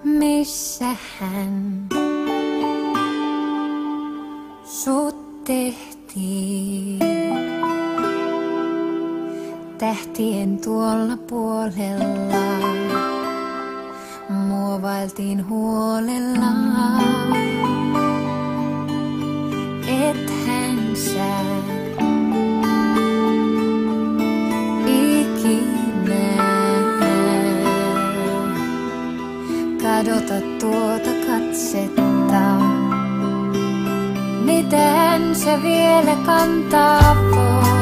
missä hän sut tehtiin. Tähtien tuolla puolella muovailtiin huolella, ethän sä ikinä kadota tuota katsetta. Miten se vielä kantaa voi?